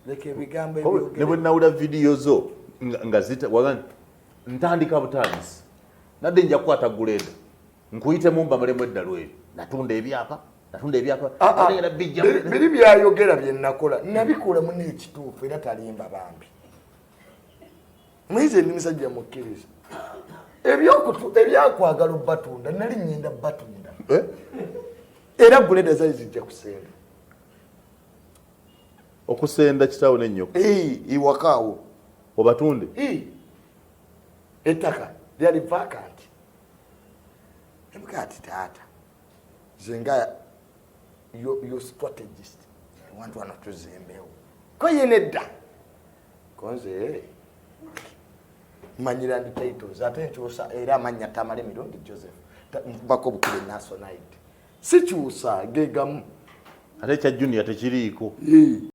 leke ebigambo ebyogere ne bwe nawula video zo nga zita wagani ntandika butandisi nadde nja kukwata guleda nkuyite mumba malemu eddalo ebyo natunda ebyapa biri byayogera bye nakola nabikola mu n'ekituufu era talimba bambi mwize ndi musajja mukkiriza ebyakwagala batunda nali ngenda batunda era guleda zali zijja kusenda okusenda kitaawo n'ennyoko iwakaawo obatunde ettaka lyali vacant emukati taata zenga yo strategist want one to zembewo ko yenedda konze manyira ndi titles ate nkyusa era amanya Tamale Mirundi Joseph bako bukule nationality si kyusa gegamu ate kya junior tekiriiko